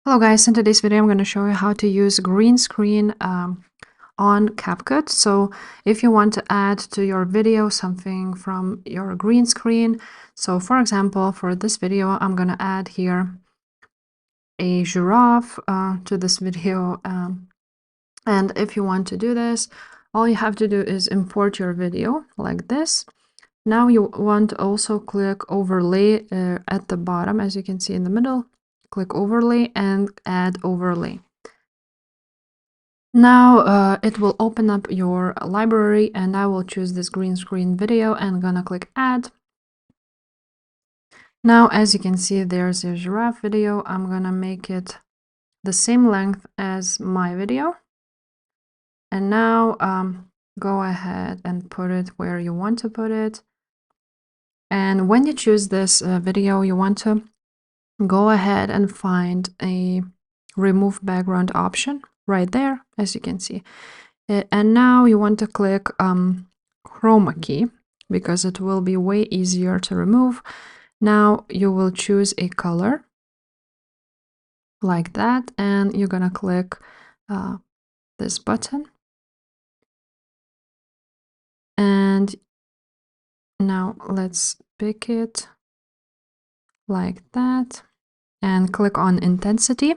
Hello guys, in today's video I'm going to show you how to use green screen on CapCut. So if you want to add to your video something from your green screen, so for example for this video I'm going to add here a giraffe to this video, and if you want to do this, all you have to do is import your video like this. Now you want to also click overlay at the bottom, as you can see in the middle. Click overlay and add overlay. Now it will open up your library, and I will choose this green screen video and gonna click add. Now as you can see, there's a giraffe video. I'm gonna make it the same length as my video, and now go ahead and put it where you want to put it. And when you choose this video, you want to go ahead and find a remove background option right there, as you can see. And now you want to click chroma key, because it will be way easier to remove. Now you will choose a color like that, and you're gonna click this button. And now let's pick it like that and click on intensity.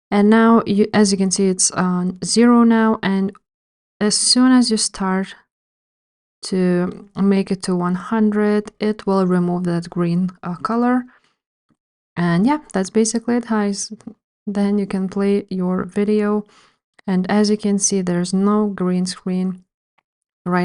And now as you can see, it's on 0 now, and as soon as you start to make it to 100, it will remove that green color. And yeah, that's basically it, guys. Then you can play your video, and as you can see, there's no green screen right now.